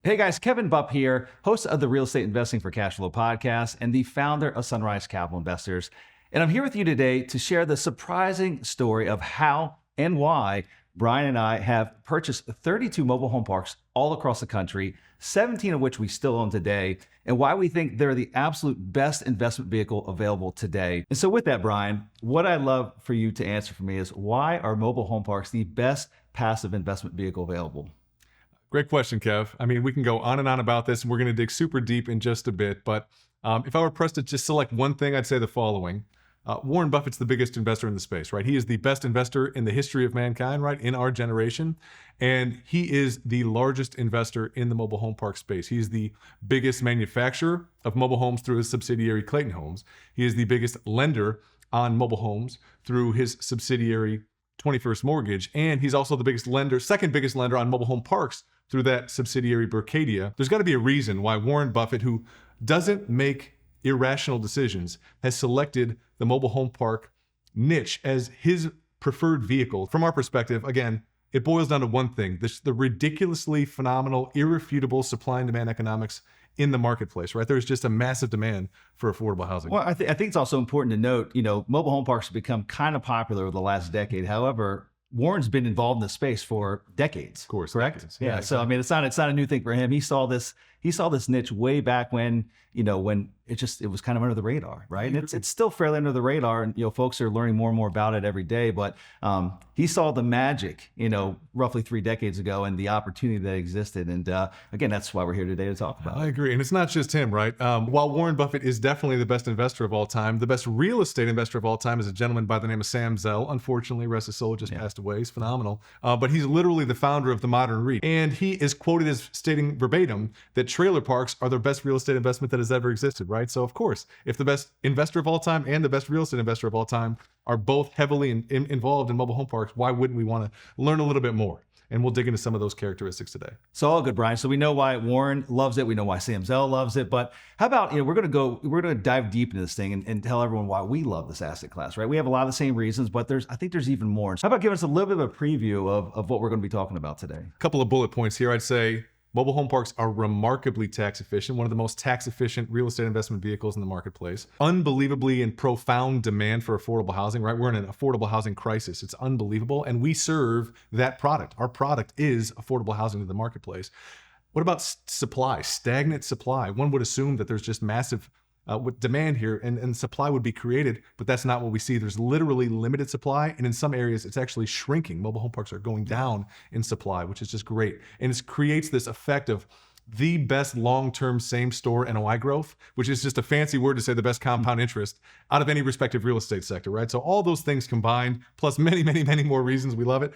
Hey guys, Kevin Bupp here, host of the Real Estate Investing for Cash Flow podcast and the founder of Sunrise Capital Investors. And I'm here with you today to share the surprising story of how and why Brian and I have purchased 32 mobile home parks all across the country, 17 of which we still own today, and why we think they're the absolute best investment vehicle available today. And so with that, Brian, what I'd love for you to answer for me is, why are mobile home parks the best passive investment vehicle available? Great question, Kev. I mean, we can go on and on about this, and we're going to dig super deep in just a bit. But if I were pressed to just select one thing, I'd say the following. Warren Buffett's the biggest investor in the space, right? He is the best investor in the history of mankind, right, in our generation. And he is the largest investor in the mobile home park space. He's the biggest manufacturer of mobile homes through his subsidiary, Clayton Homes. He is the biggest lender on mobile homes through his subsidiary, 21st Mortgage. And he's also the biggest lender, second biggest lender on mobile home parks through that subsidiary, Berkadia. There's got to be a reason why Warren Buffett, who doesn't make irrational decisions, has selected the mobile home park niche as his preferred vehicle. From our perspective, again, it boils down to one thing: the ridiculously phenomenal, irrefutable supply and demand economics in the marketplace, right? There's just a massive demand for affordable housing. Well, I think it's also important to note, mobile home parks have become kind of popular over the last decade. However, Warren's been involved in the space for decades. Of course, correct? Decades. Yeah. Exactly. So I mean, it's not a new thing for him. He saw this niche way back when it was kind of under the radar, right? And it's still fairly under the radar, and folks are learning more and more about it every day. But he saw the magic, roughly 3 decades ago, and the opportunity that existed. And again, that's why we're here today to talk about it. I agree. And it's not just him, right? While Warren Buffett is definitely the best investor of all time, the best real estate investor of all time is a gentleman by the name of Sam Zell. Unfortunately, rest his soul, just passed away. He's phenomenal. But he's literally the founder of the modern REIT. And he is quoted as stating verbatim that trailer parks are the best real estate investment that has ever existed, right? So of course, if the best investor of all time and the best real estate investor of all time are both heavily involved in mobile home parks, why wouldn't we want to learn a little bit more? And we'll dig into some of those characteristics today. So all good, Brian. So we know why Warren loves it. We know why Sam Zell loves it. But how about, we're going to dive deep into this thing and tell everyone why we love this asset class, right? We have a lot of the same reasons, but I think there's even more. So how about giving us a little bit of a preview of what we're going to be talking about today? A couple of bullet points here. I'd say mobile home parks are remarkably tax efficient, one of the most tax efficient real estate investment vehicles in the marketplace. Unbelievably in profound demand for affordable housing, right? We're in an affordable housing crisis. It's unbelievable. And we serve that product. Our product is affordable housing to the marketplace. What about supply, stagnant supply? One would assume that there's just massive with demand here and supply would be created, but that's not what we see. There's literally limited supply, and in some areas it's actually shrinking. Mobile home parks are going down in supply, which is just great. And it creates this effect of the best long-term same-store NOI growth, which is just a fancy word to say the best compound interest out of any respective real estate sector, right? So all those things combined, plus many, many, many more reasons we love it.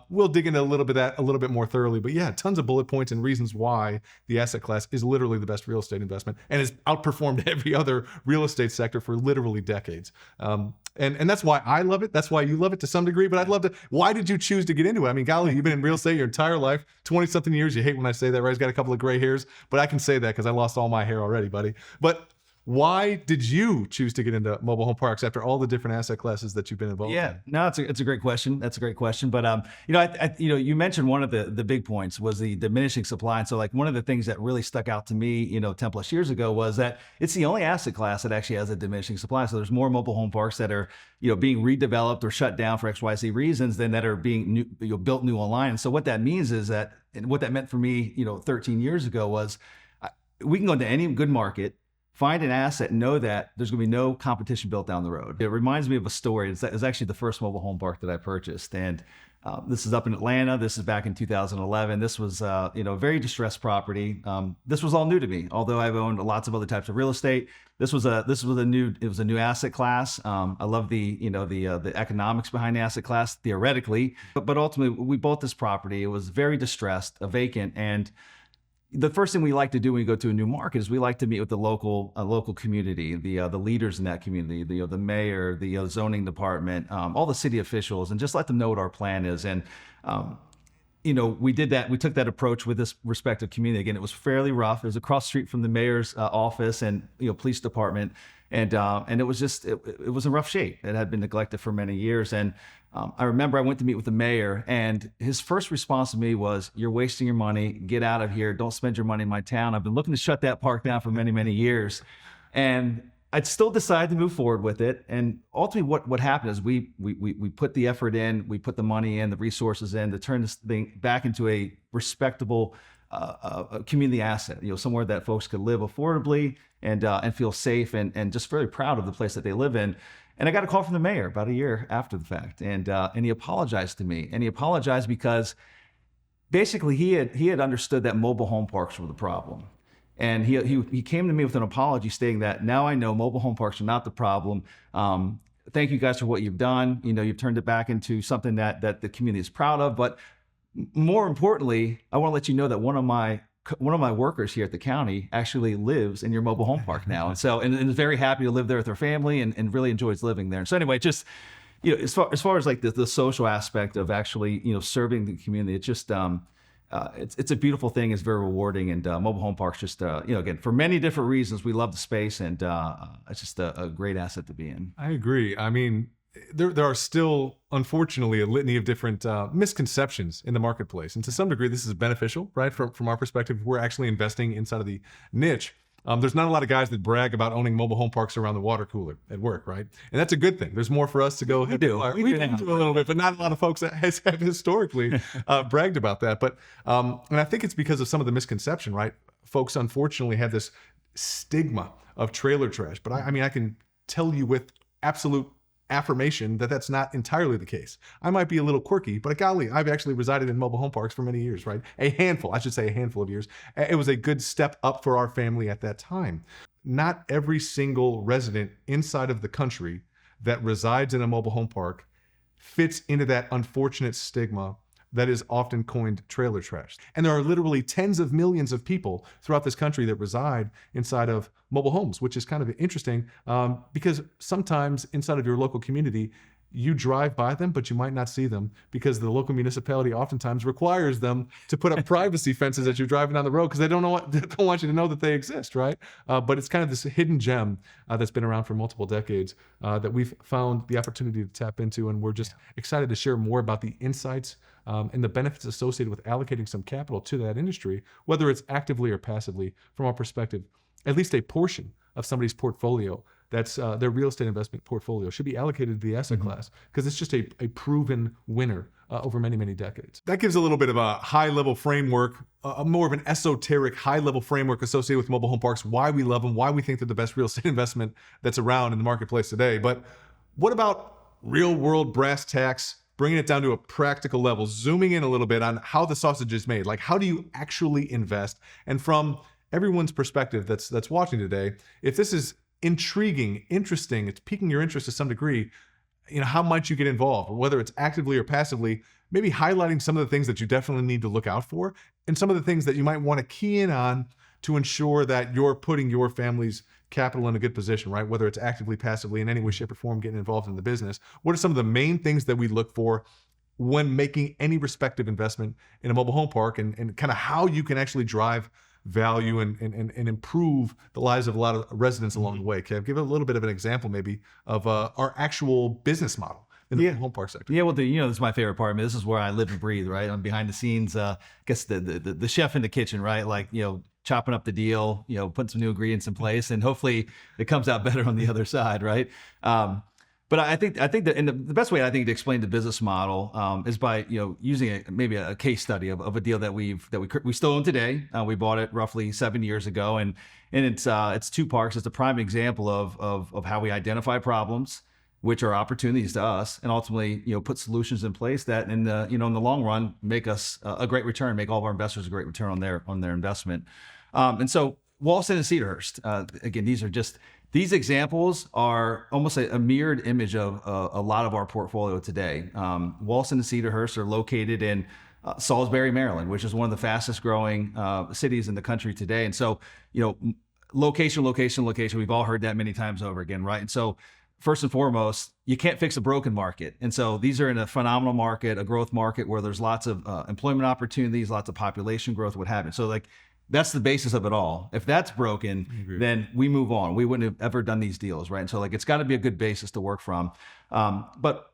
We'll dig into a little bit more thoroughly, but yeah, tons of bullet points and reasons why the asset class is literally the best real estate investment and has outperformed every other real estate sector for literally decades. And that's why I love it. That's why you love it to some degree, but I'd love to, why did you choose to get into it? I mean, golly, you've been in real estate your entire life, 20 something years. You hate when I say that, right? He's got a couple of gray hairs, but I can say that because I lost all my hair already, buddy. But why did you choose to get into mobile home parks after all the different asset classes that you've been involved in? Yeah, no, it's a great question. That's a great question. But you mentioned one of the big points was the diminishing supply. And so like one of the things that really stuck out to me, 10 plus years ago was that it's the only asset class that actually has a diminishing supply. So there's more mobile home parks that are, being redeveloped or shut down for XYZ reasons than that are being built new online. And so what that means is that, and what that meant for me, 13 years ago was we can go into any good market, find an asset, and know that there's going to be no competition built down the road. It reminds me of a story. It's actually the first mobile home park that I purchased. And this is up in Atlanta. This is back in 2011. This was, a very distressed property. This was all new to me, although I've owned lots of other types of real estate. It was a new asset class. I love the economics behind the asset class theoretically, but ultimately we bought this property. It was very distressed, vacant, and the first thing we like to do when we go to a new market is we like to meet with the local community, the leaders in that community, the mayor, the zoning department, all the city officials, and just let them know what our plan is. And we did that. We took that approach with this respective community. Again, it was fairly rough. It was across the street from the mayor's office and police department, and it was just it was in rough shape. It had been neglected for many years, and I remember I went to meet with the mayor, and his first response to me was, "You're wasting your money. Get out of here. Don't spend your money in my town. I've been looking to shut that park down for many, many years," and I'd still decide to move forward with it. And ultimately what happened is we put the effort in, we put the money in, the resources in to turn this thing back into a respectable a community asset, somewhere that folks could live affordably and feel safe and just very proud of the place that they live in. And I got a call from the mayor about a year after the fact. And he apologized to me. And he apologized because basically he had understood that mobile home parks were the problem. And he came to me with an apology stating that now I know mobile home parks are not the problem. Thank you guys for what you've done. You've turned it back into something that the community is proud of. But more importantly, I want to let you know that one of my workers here at the county actually lives in your mobile home park now. And is very happy to live there with her family and really enjoys living there. So anyway, just, as far as like the social aspect of actually, serving the community, it's just, it's a beautiful thing. It's very rewarding, and mobile home parks just again, for many different reasons, we love the space, and it's just a great asset to be in. I agree. I mean, there are still, unfortunately, a litany of different misconceptions in the marketplace, and to some degree, this is beneficial, right? From our perspective, we're actually investing inside of the niche. There's not a lot of guys that brag about owning mobile home parks around the water cooler at work, right? And that's a good thing. There's more for us to go. We do a little bit, but not a lot of folks that have historically bragged about that. But and I think it's because of some of the misconception, right? Folks unfortunately have this stigma of trailer trash. But I mean, I can tell you with absolute affirmation that that's not entirely the case. I might be a little quirky, but golly, I've actually resided in mobile home parks for many years, right? I should say a handful of years. It was a good step up for our family at that time. Not every single resident inside of the country that resides in a mobile home park fits into that unfortunate stigma that is often coined trailer trash. And there are literally tens of millions of people throughout this country that reside inside of mobile homes, which is kind of interesting because sometimes inside of your local community, you drive by them, but you might not see them because the local municipality oftentimes requires them to put up privacy fences as you're driving down the road because they don't want you to know that they exist, right? But it's kind of this hidden gem that's been around for multiple decades that we've found the opportunity to tap into, and we're just excited to share more about the insights and the benefits associated with allocating some capital to that industry, whether it's actively or passively. From our perspective, at least a portion of somebody's portfolio, that's their real estate investment portfolio, should be allocated to the asset class because it's just a proven winner over many, many decades. That gives a little bit of a high-level framework, more of an esoteric high-level framework associated with mobile home parks, why we love them, why we think they're the best real estate investment that's around in the marketplace today. But what about real-world brass tacks, bringing it down to a practical level, zooming in a little bit on how the sausage is made? Like, how do you actually invest? And from everyone's perspective that's watching today, if this is intriguing, interesting, it's piquing your interest to some degree, how might you get involved, whether it's actively or passively, maybe highlighting some of the things that you definitely need to look out for and some of the things that you might want to key in on to ensure that you're putting your family's capital in a good position, right? Whether it's actively, passively, in any way, shape, or form, getting involved in the business. What are some of the main things that we look for when making any respective investment in a mobile home park, and kind of how you can actually drive value and improve the lives of a lot of residents along the way? Kev, give a little bit of an example maybe of our actual business model in the home park sector. Yeah, well, this is my favorite part. I mean, this is where I live and breathe, right? I'm behind the scenes, I guess the chef in the kitchen, right? Like, chopping up the deal, putting some new ingredients in place, and hopefully it comes out better on the other side, right? But I think that, and the best way I think to explain the business model is by using maybe a case study of a deal that we still own today. We bought it roughly 7 years ago, and it's two parks. It's a prime example of how we identify problems, which are opportunities to us, and ultimately put solutions in place that in the in the long run make us a great return, make all of our investors a great return on their investment. And so Walston and Cedarhurst, again, these examples are almost a mirrored image of a lot of our portfolio today. Walston and Cedarhurst are located in Salisbury, Maryland, which is one of the fastest growing cities in the country today. And so, location. We've all heard that many times over again, right? And so first and foremost, you can't fix a broken market. And so these are in a phenomenal market, a growth market where there's lots of employment opportunities, lots of population growth, what have you. So like, that's the basis of it all. If that's broken, then we move on. We wouldn't have ever done these deals, right? And so like, it's got to be a good basis to work from. But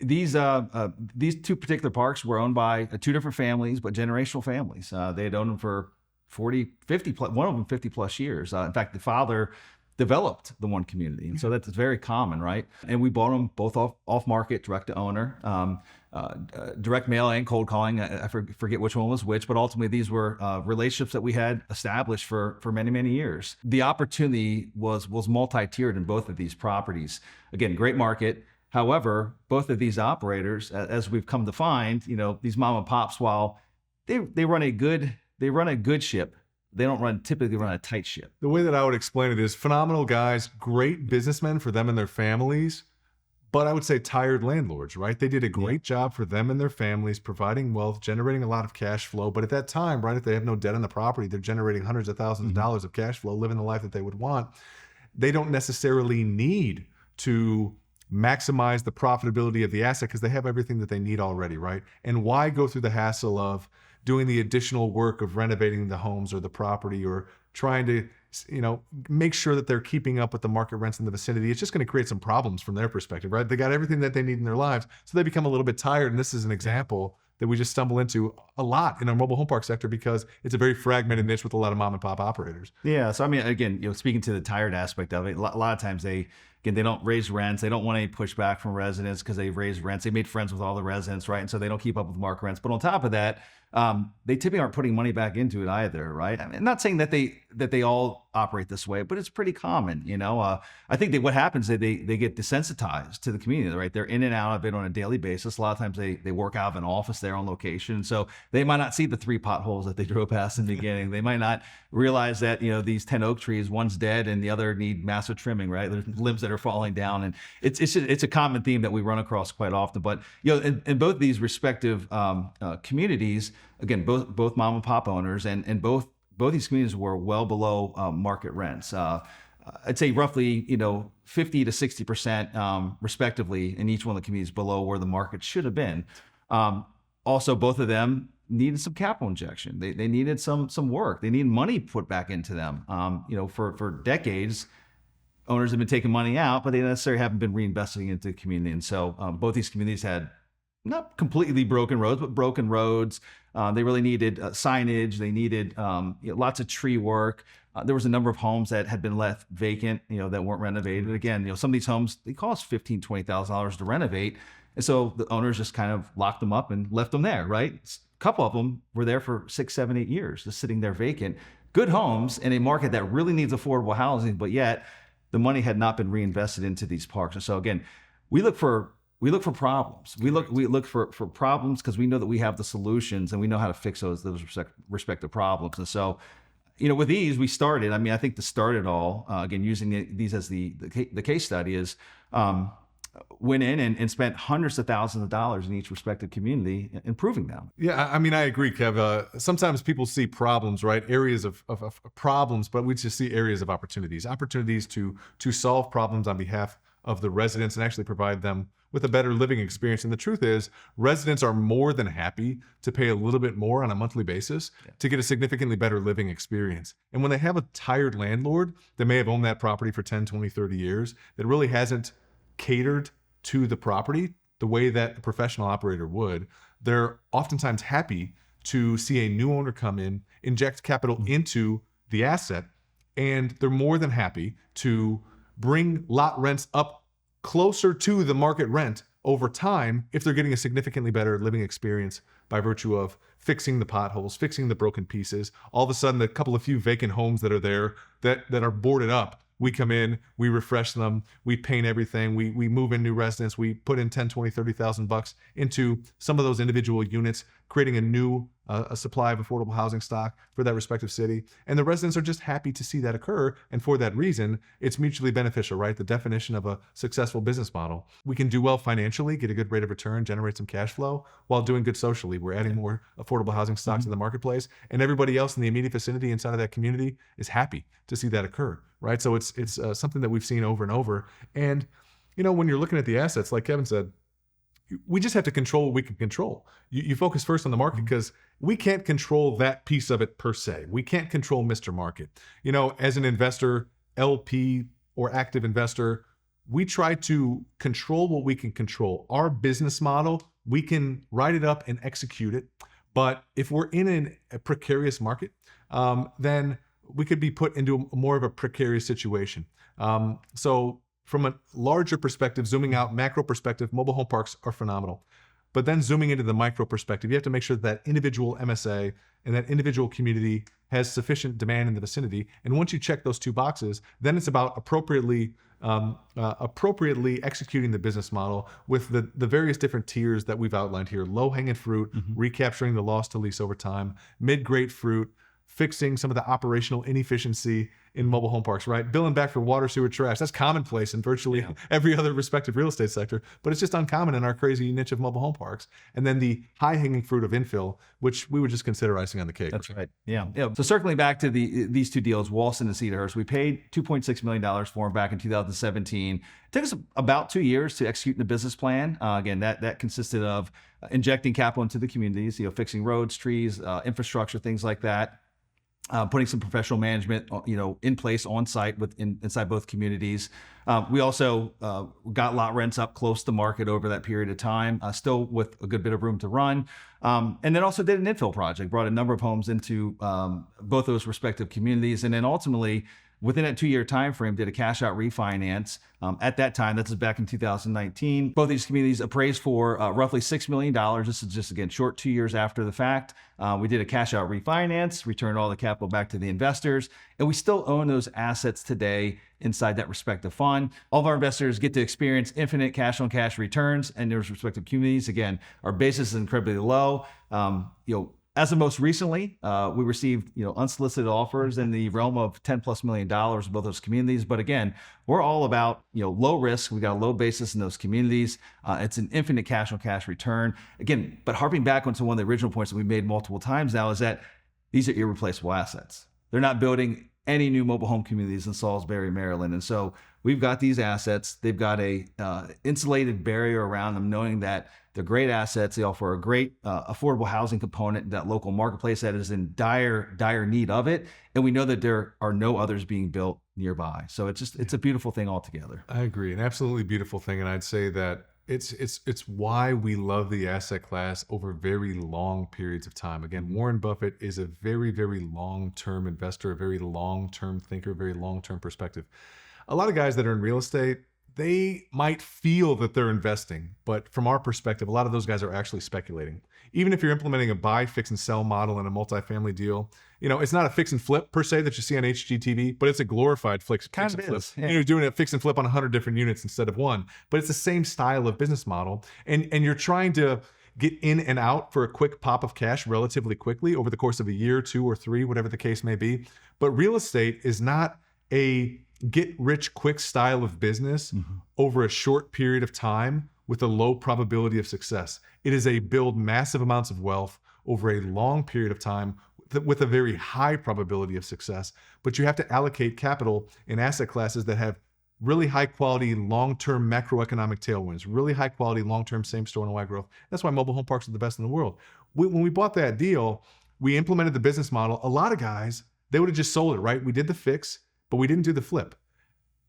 these two particular parks were owned by two different families, but generational families. They had owned them for 40, 50, one of them 50 plus years. In fact, the father developed the one community. And so that's very common, right? And we bought them both off market, direct to owner, direct mail and cold calling. I forget which one was which, but ultimately these were relationships that we had established for many, many years. The opportunity was multi-tiered in both of these properties. Again, great market. However, both of these operators, as we've come to find, these mom and pops, while they run a good ship, they don't typically run a tight ship. The way that I would explain it is phenomenal guys, great businessmen for them and their families, but I would say tired landlords, right? They did a great job for them and their families, providing wealth, generating a lot of cash flow. But at that time, right, if they have no debt on the property, they're generating hundreds of thousands of dollars of cash flow, living the life that they would want. They don't necessarily need to maximize the profitability of the asset because they have everything that they need already, right? And why go through the hassle of doing the additional work of renovating the homes or the property or trying to, make sure that they're keeping up with the market rents in the vicinity? It's just going to create some problems from their perspective, right? They got everything that they need in their lives, so they become a little bit tired. And this is an example that we just stumble into a lot in our mobile home park sector because it's a very fragmented niche with a lot of mom and pop operators. Yeah. So, I mean, again, speaking to the tired aspect of it, a lot of times they don't raise rents. They don't want any pushback from residents because they raise rents. They made friends with all the residents, right? And so they don't keep up with market rents. But on top of that, they typically aren't putting money back into it either, right? I mean, I'm not saying that they all operate this way, but it's pretty common. I think that what happens is they get desensitized to the community, right? They're in and out of it on a daily basis. A lot of times they work out of an office there on location, so they might not see the 3 potholes that they drove past in the beginning. They might not realize that these 10 oak trees, one's dead and the other need massive trimming, right? There's limbs that are falling down, and it's a common theme that we run across quite often. But in both these respective communities, again, both mom and pop owners, and both these communities were well below market rents. I'd say roughly 50 to 60% respectively in each one of the communities below where the market should have been. Also, both of them needed some capital injection. They needed some work. They needed money put back into them. For decades, owners have been taking money out, but they necessarily haven't been reinvesting into the community. And so both these communities had not completely broken roads, but broken roads. They really needed signage. They needed lots of tree work. There was a number of homes that had been left vacant, that weren't renovated. Again, some of these homes, they cost $15,000, $20,000 to renovate. And so the owners just kind of locked them up and left them there, right? A couple of them were there for 6, 7, 8 years, just sitting there vacant. Good homes in a market that really needs affordable housing, but yet the money had not been reinvested into these parks. And so again, we look for problems. We look for problems because we know that we have the solutions and we know how to fix those respective problems. And so, with these, we started. I mean, I think to start it all, again, using these as the case study is, went in and spent hundreds of thousands of dollars in each respective community improving them. Yeah, I mean, I agree, Kev. Sometimes people see problems, right? Areas of problems, but we just see areas of opportunities to solve problems on behalf of the residents and actually provide them with a better living experience. And the truth is, residents are more than happy to pay a little bit more on a monthly basis to get a significantly better living experience. And when they have a tired landlord that may have owned that property for 10, 20, 30 years, that really hasn't catered to the property the way that a professional operator would, they're oftentimes happy to see a new owner come in, inject capital into the asset, and they're more than happy to bring lot rents up closer to the market rent over time if they're getting a significantly better living experience by virtue of fixing the potholes, fixing the broken pieces. All of a sudden, the couple of few vacant homes that are there that are boarded up, we come in, we refresh them, we paint everything, we move in new residents, we put in 10, 20, 30,000 bucks into some of those individual units, creating a new a supply of affordable housing stock for that respective city. And the residents are just happy to see that occur. And for that reason, it's mutually beneficial, right? The definition of a successful business model. We can do well financially, get a good rate of return, generate some cash flow while doing good socially. We're adding more affordable housing stocks in the marketplace, and everybody else in the immediate vicinity inside of that community is happy to see that occur, right? So it's something that we've seen over and over. And when you're looking at the assets, like Kevin said, we just have to control what we can control. You focus first on the market because we can't control that piece of it per se. We can't control Mr. Market. As an investor, LP or active investor, we try to control what we can control. Our business model, we can write it up and execute it. But if we're in a precarious market, then we could be put into more of a precarious situation. So from a larger perspective, zooming out, macro perspective, mobile home parks are phenomenal. But then zooming into the micro perspective, you have to make sure that individual MSA and that individual community has sufficient demand in the vicinity. And once you check those two boxes, then it's about appropriately executing the business model with the various different tiers that we've outlined here. Low-hanging fruit, recapturing the loss to lease over time. Mid-grade fruit, fixing some of the operational inefficiency in mobile home parks, right? Billing back for water, sewer, trash. That's commonplace in virtually every other respective real estate sector, but it's just uncommon in our crazy niche of mobile home parks. And then the high-hanging fruit of infill, which we would just consider icing on the cake. That's right. Yeah. So circling back to these two deals, Walston and Cedarhurst, we paid $2.6 million for them back in 2017. It took us about 2 years to execute the business plan. Again, that consisted of injecting capital into the communities, fixing roads, trees, infrastructure, things like that. Putting some professional management, in place on site inside both communities. We also got lot rents up close to market over that period of time, still with a good bit of room to run. And then also did an infill project, brought a number of homes into both those respective communities, and then ultimately, within that 2-year time frame, did a cash out refinance. At that time, this is back in 2019. Both these communities appraised for roughly $6 million. This is just, again, short 2 years after the fact. We did a cash out refinance, returned all the capital back to the investors, and we still own those assets today inside that respective fund. All of our investors get to experience infinite cash on cash returns in those respective communities. Again, our basis is incredibly low. As of most recently, we received unsolicited offers in the realm of $10+ million in both those communities. But again, we're all about low risk. We got a low basis in those communities. It's an infinite cash on cash return. Again, but harping back onto one of the original points that we made multiple times now is that these are irreplaceable assets. They're not building any new mobile home communities in Salisbury, Maryland, and so we've got these assets. They've got a insulated barrier around them, knowing that they're great assets. They offer a great affordable housing component in that local marketplace that is in dire need of it. And we know that there are no others being built nearby. So it's a beautiful thing altogether. I agree. An absolutely beautiful thing. And I'd say that it's why we love the asset class over very long periods of time. Again, Warren Buffett is a very, very long-term investor, a very long-term thinker, very long-term perspective. A lot of guys that are in real estate, they might feel that they're investing, but from our perspective, a lot of those guys are actually speculating. Even if you're implementing a buy, fix, and sell model in a multifamily deal, it's not a fix and flip per se that you see on HGTV, but it's a glorified fix and flip. Yeah. You're doing a fix and flip on 100 different units instead of one, but it's the same style of business model. And you're trying to get in and out for a quick pop of cash relatively quickly over the course of a year, 2 or 3, whatever the case may be. But real estate is not a get rich quick style of business over a short period of time with a low probability of success. It is a build massive amounts of wealth over a long period of time with a very high probability of success. But you have to allocate capital in asset classes that have really high quality long-term macroeconomic tailwinds, really high quality long-term same-store NOI growth. That's why mobile home parks are the best in the world. When we bought that deal, we implemented the business model. A lot of guys, they would have just sold it, right? We did the fix, but we didn't do the flip.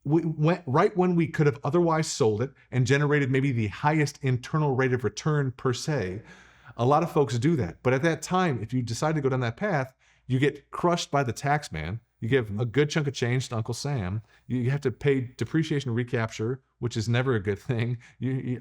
We went right when we could have otherwise sold it and generated maybe the highest internal rate of return per se. A lot of folks do that. But at that time, if you decide to go down that path, you get crushed by the tax man. You give a good chunk of change to Uncle Sam. You have to pay depreciation recapture, which is never a good thing.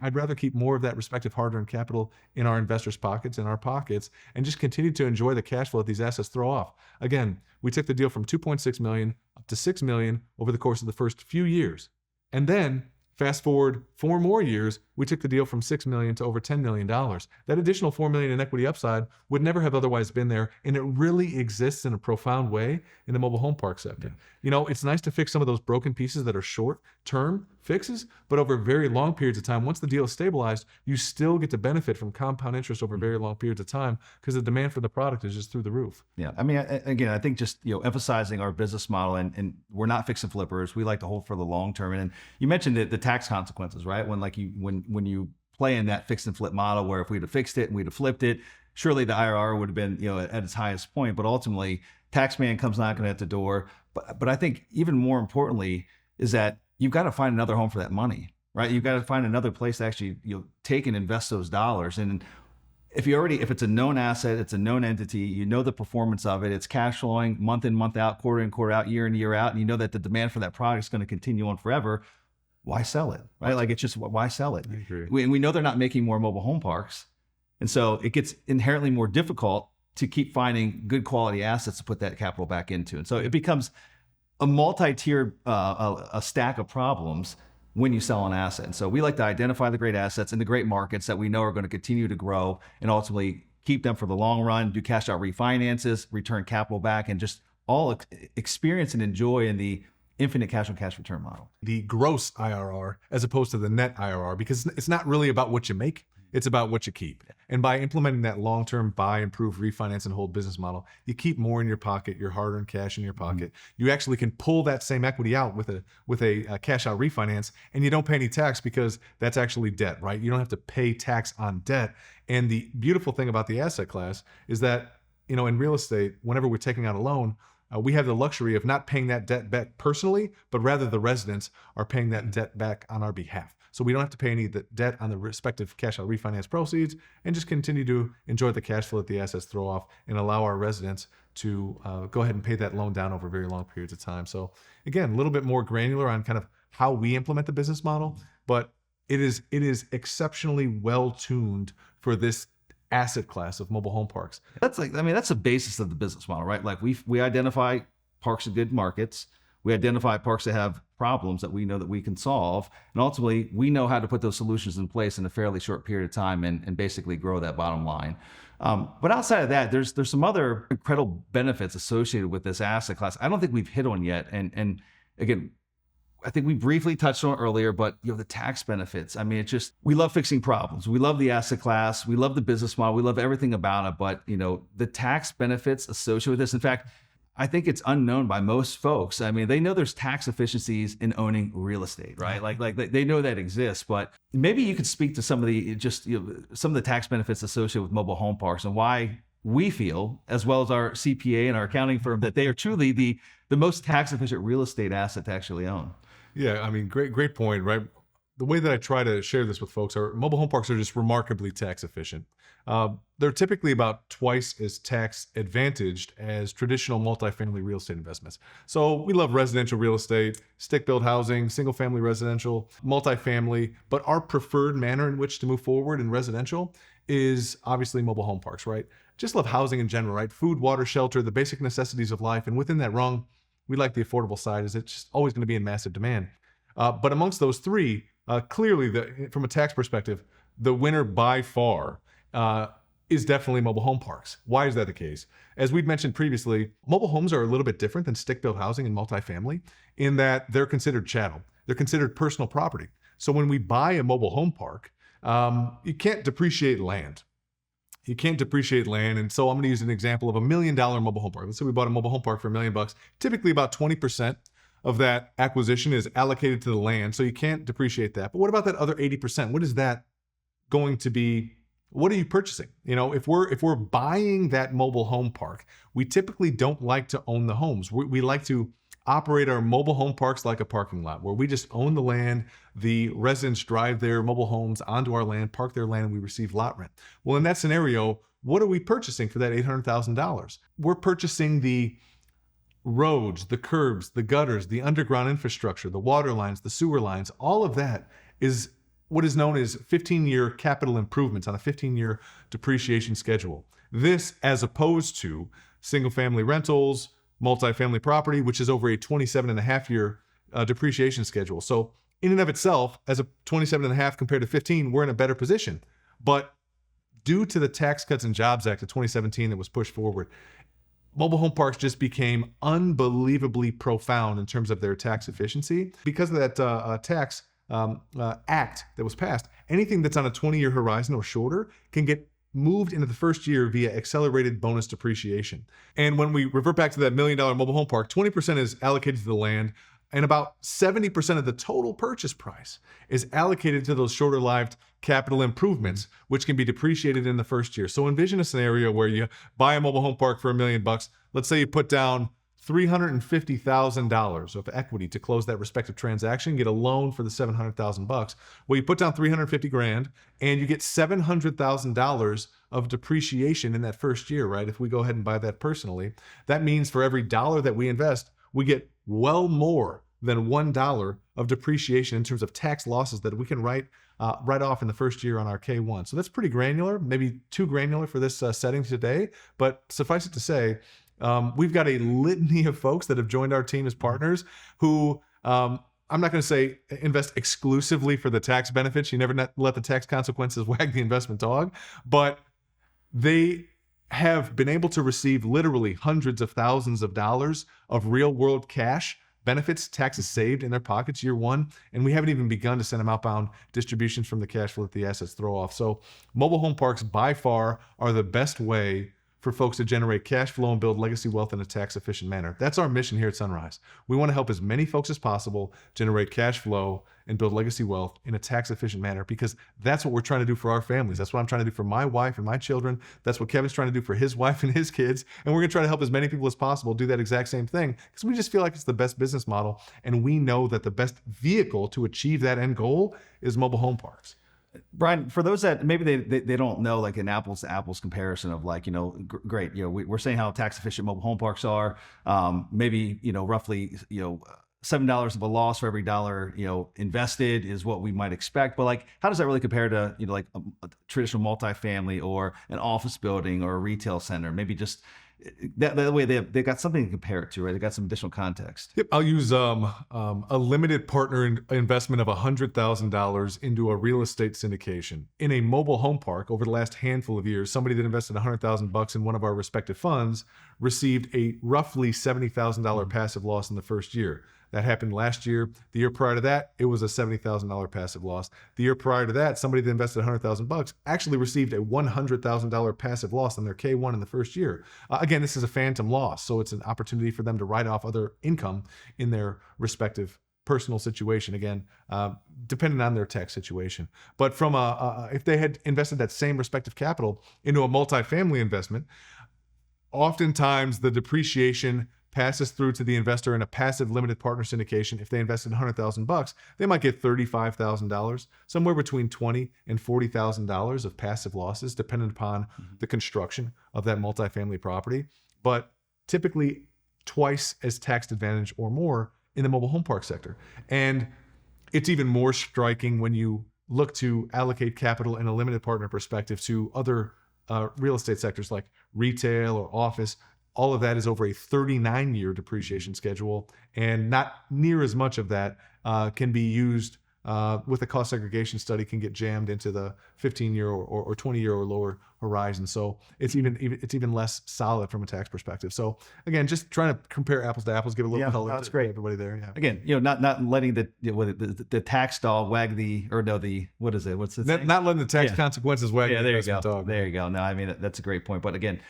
I'd rather keep more of that respective hard-earned capital in our investors' pockets, in our pockets, and just continue to enjoy the cash flow that these assets throw off. Again, we took the deal from $2.6 million up to $6 million over the course of the first few years. And then fast forward 4 more years, we took the deal from $6 million to over $10 million. That additional $4 million in equity upside would never have otherwise been there. And it really exists in a profound way in the mobile home park sector. It's nice to fix some of those broken pieces that are short-term fixes, but over very long periods of time, once the deal is stabilized, you still get to benefit from compound interest over very long periods of time because the demand for the product is just through the roof. Yeah. I mean, again, I think just, emphasizing our business model, and we're not fix and flippers. We like to hold for the long term. And you mentioned the tax consequences, right? When you play in that fix and flip model, where if we'd have fixed it and we'd have flipped it, surely the IRR would have been, at its highest point, but ultimately taxman comes knocking at the door. But I think even more importantly is that you've got to find another home for that money, right? You've got to find another place to actually take and invest those dollars. And if it's a known asset, it's a known entity, the performance of it, it's cash flowing month in, month out, quarter in, quarter out, year in, year out, and you know that the demand for that product is going to continue on forever, why sell it, right? Like, it's just, why sell it? I agree. We know they're not making more mobile home parks. And so it gets inherently more difficult to keep finding good quality assets to put that capital back into. And so it becomes a multi-tiered a stack of problems when you sell an asset. And so we like to identify the great assets in the great markets that we know are going to continue to grow, and ultimately keep them for the long run, do cash out refinances, return capital back, and just all experience and enjoy in the infinite cash on cash return model. The gross IRR as opposed to the net IRR, because it's not really about what you make, it's about what you keep. And by implementing that long-term buy, improve, refinance, and hold business model, you keep more in your pocket, your hard-earned cash in your pocket. You actually can pull that same equity out with a cash out refinance, and you don't pay any tax because that's actually debt, right? You don't have to pay tax on debt. And the beautiful thing about the asset class is that, in real estate, whenever we're taking out a loan, we have the luxury of not paying that debt back personally, but rather the residents are paying that debt back on our behalf. So we don't have to pay any of the debt on the respective cash out refinance proceeds, and just continue to enjoy the cash flow that the assets throw off, and allow our residents to go ahead and pay that loan down over very long periods of time. So again, a little bit more granular on kind of how we implement the business model, but it is exceptionally well tuned for this asset class of mobile home parks. That's the basis of the business model, right? Like we identify parks in good markets. We identify parks that have problems that we know that we can solve. And ultimately, we know how to put those solutions in place in a fairly short period of time and basically grow that bottom line. But outside of that, there's some other incredible benefits associated with this asset class I don't think we've hit on yet. And again, I think we briefly touched on it earlier, but the tax benefits. I mean, we love fixing problems. We love the asset class. We love the business model. We love everything about it. But the tax benefits associated with this. In fact, I think it's unknown by most folks. I mean, they know there's tax efficiencies in owning real estate, right? Like they know that exists. But maybe you could speak to some of the tax benefits associated with mobile home parks, and why we feel, as well as our CPA and our accounting firm, that they are truly the most tax efficient real estate asset to actually own. Yeah, I mean, great point, right? The way that I try to share this with folks are mobile home parks are just remarkably tax efficient. They're typically about twice as tax advantaged as traditional multifamily real estate investments. So we love residential real estate, stick-built housing, single-family residential, multifamily, but our preferred manner in which to move forward in residential is obviously mobile home parks, right? Just love housing in general, right? Food, water, shelter, the basic necessities of life. And within that rung, we like the affordable side, as it's just always going to be in massive demand. But amongst those three, clearly, from a tax perspective, the winner by far is definitely mobile home parks. Why is that the case? As we'd mentioned previously, mobile homes are a little bit different than stick-built housing and multifamily in that they're considered chattel. They're considered personal property. So when we buy a mobile home park, you can't depreciate land. You can't depreciate land. And so I'm going to use an example of $1 million mobile home park. Let's say we bought a mobile home park for $1 million. Typically about 20% of that acquisition is allocated to the land. So you can't depreciate that. But what about that other 80%? What is that going to be? What are you purchasing? If we're buying that mobile home park, we typically don't like to own the homes. We like to operate our mobile home parks like a parking lot, where we just own the land. The residents drive their mobile homes onto our land, park their land, and we receive lot rent. Well, in that scenario, what are we purchasing for that $800,000? We're purchasing the roads, the curbs, the gutters, the underground infrastructure, the water lines, the sewer lines. All of that is what is known as 15-year capital improvements on a 15-year depreciation schedule. This, as opposed to single-family rentals, multifamily property, which is over a 27.5-year depreciation schedule. So in and of itself, as a 27.5 compared to 15, we're in a better position. But due to the Tax Cuts and Jobs Act of 2017 that was pushed forward, mobile home parks just became unbelievably profound in terms of their tax efficiency. Because of that tax act that was passed, anything that's on a 20-year horizon or shorter can get moved into the first year via accelerated bonus depreciation. And when we revert back to that $1 million mobile home park, 20% is allocated to the land, and about 70% of the total purchase price is allocated to those shorter lived capital improvements, which can be depreciated in the first year. So envision a scenario where you buy a mobile home park for $1 million. Let's say you put down $350,000 of equity to close that respective transaction, get a loan for the $700,000. Well, you put down $350,000 and you get $700,000 of depreciation in that first year, right? If we go ahead and buy that personally, that means for every dollar that we invest, we get well more than $1 of depreciation in terms of tax losses that we can write off in the first year on our K1. So that's pretty granular, maybe too granular for this setting today, but suffice it to say, we've got a litany of folks that have joined our team as partners who, I'm not going to say invest exclusively for the tax benefits. You never let the tax consequences wag the investment dog, but they have been able to receive literally hundreds of thousands of dollars of real world cash benefits, taxes saved in their pockets year one, and we haven't even begun to send them outbound distributions from the cash flow that the assets throw off. So mobile home parks by far are the best way for folks to generate cash flow and build legacy wealth in a tax efficient manner. That's our mission here at Sunrise. We want to help as many folks as possible generate cash flow and build legacy wealth in a tax efficient manner, because that's what we're trying to do for our families. That's what I'm trying to do for my wife and my children. That's what Kevin's trying to do for his wife and his kids. And we're going to try to help as many people as possible do that exact same thing, because we just feel like it's the best business model. And we know that the best vehicle to achieve that end goal is mobile home parks. Brian, for those that maybe they don't know, like an apples to apples comparison of like, great, we're saying how tax efficient mobile home parks are, maybe, roughly, $7 of a loss for every dollar, invested is what we might expect. But like, how does that really compare to, like a traditional multifamily or an office building or a retail center? Maybe just that way they've got something to compare it to, right? They got some additional context. Yep, I'll use a limited partner investment of $100,000 into a real estate syndication. In a mobile home park, over the last handful of years, somebody that invested $100,000 in one of our respective funds received a roughly $70,000 passive loss in the first year. That happened last year. The year prior to that, it was a $70,000 passive loss. The year prior to that, somebody that invested $100,000 actually received a $100,000 passive loss on their K1 in the first year. Again, this is a phantom loss, so it's an opportunity for them to write off other income in their respective personal situation, again, depending on their tax situation. But from if they had invested that same respective capital into a multifamily investment, oftentimes the depreciation passes through to the investor in a passive limited partner syndication. If they invested $100,000, they might get $35,000, somewhere between $20,000 and $40,000 of passive losses, depending upon the construction of that multifamily property. But typically twice as tax advantage or more in the mobile home park sector. And it's even more striking when you look to allocate capital in a limited partner perspective to other real estate sectors like retail or office. All of that is over a 39-year depreciation schedule, and not near as much of that can be used with a cost segregation study, can get jammed into the 15-year or 20-year or lower horizon. So it's even less solid from a tax perspective. So again, just trying to compare apples to apples, give a little color that's to great. everybody there. Yeah. Again, not letting the tax dog wag what is it? What's the thing? Not letting the tax consequences wag the there you investment go. dog. There you go. No, I mean, that's a great point. But again,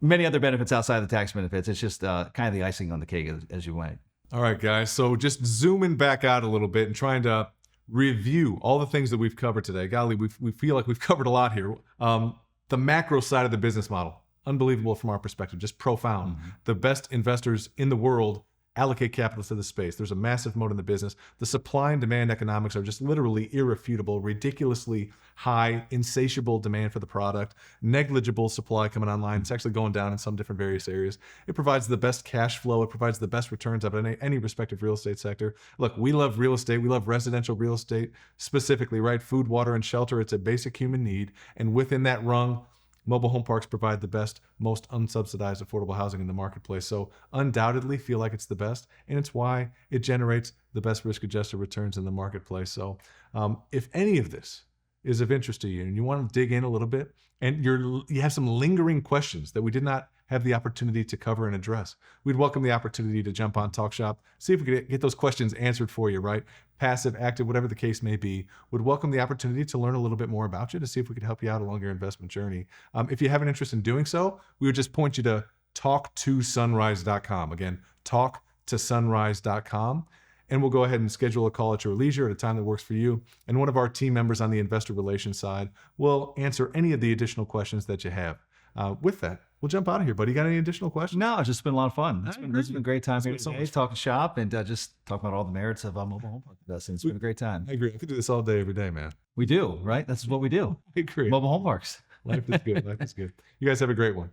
many other benefits outside of the tax benefits. It's just kind of the icing on the cake as you went. All right, guys. So just zooming back out a little bit and trying to review all the things that we've covered today. Golly, we feel like we've covered a lot here. The macro side of the business model, unbelievable from our perspective, just profound. The best investors in the world allocate capital to the space. There's a massive moat in the business. The supply and demand economics are just literally irrefutable, ridiculously high, insatiable demand for the product, negligible supply coming online. It's actually going down in some different various areas. It provides the best cash flow. It provides the best returns out of any respective real estate sector. Look, we love real estate. We love residential real estate specifically, right? Food, water, and shelter. It's a basic human need. And within that rung, Mobile home parks provide the best, most unsubsidized affordable housing in the marketplace. So undoubtedly feel like it's the best, and it's why it generates the best risk-adjusted returns in the marketplace. So if any of this is of interest to you and you want to dig in a little bit, and you have some lingering questions that we did not have the opportunity to cover and address, we'd welcome the opportunity to jump on Talk Shop, see if we could get those questions answered for you, right? Passive, active, whatever the case may be. Would welcome the opportunity to learn a little bit more about you, to see if we could help you out along your investment journey. If you have an interest in doing so, we would just point you to talktosunrise.com. Again, talktosunrise.com. And we'll go ahead and schedule a call at your leisure at a time that works for you. And one of our team members on the investor relations side will answer any of the additional questions that you have. With that, we'll jump out of here, buddy. You got any additional questions? No, it's just been a lot of fun. It's been a great time here been so today, much talking shop and just talking about all the merits of mobile home park investing. It's been a great time. I agree. I could do this all day, every day, man. We do, right? That's what we do. I agree. Mobile home parks. Life is good. Life is good. You guys have a great one.